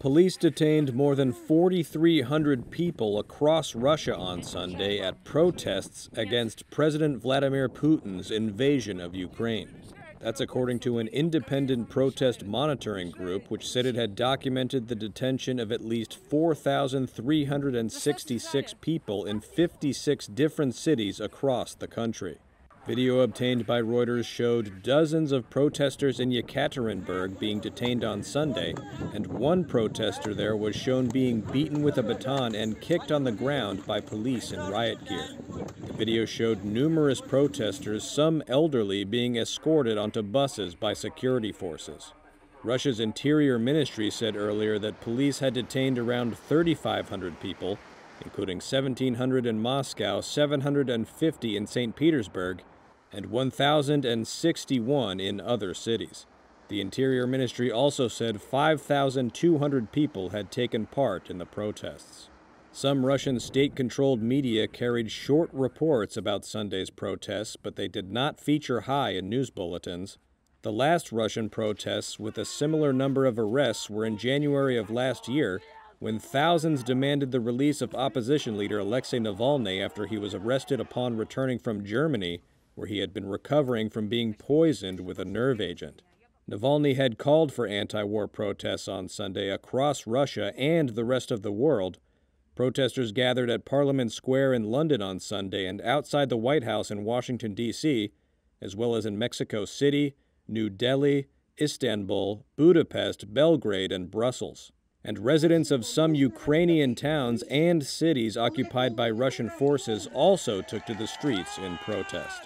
Police detained more than 4,300 people across Russia on Sunday at protests against President Vladimir Putin's invasion of Ukraine. That's according to an independent protest monitoring group, which said it had documented the detention of at least 4,366 people in 56 different cities across the country. Video obtained by Reuters showed dozens of protesters in Yekaterinburg being detained on Sunday, and one protester there was shown being beaten with a baton and kicked on the ground by police in riot gear. The video showed numerous protesters, some elderly, being escorted onto buses by security forces. Russia's Interior Ministry said earlier that police had detained around 3,500 people, including 1,700 in Moscow, 750 in St. Petersburg, and 1,061 in other cities. The Interior Ministry also said 5,200 people had taken part in the protests. Some Russian state-controlled media carried short reports about Sunday's protests, but they did not feature high in news bulletins. The last Russian protests with a similar number of arrests were in January of last year, when thousands demanded the release of opposition leader Alexei Navalny after he was arrested upon returning from Germany, where he had been recovering from being poisoned with a nerve agent. Navalny had called for anti-war protests on Sunday across Russia and the rest of the world. Protesters gathered at Parliament Square in London on Sunday and outside the White House in Washington, D.C., as well as in Mexico City, New Delhi, Istanbul, Budapest, Belgrade, and Brussels. And residents of some Ukrainian towns and cities occupied by Russian forces also took to the streets in protest.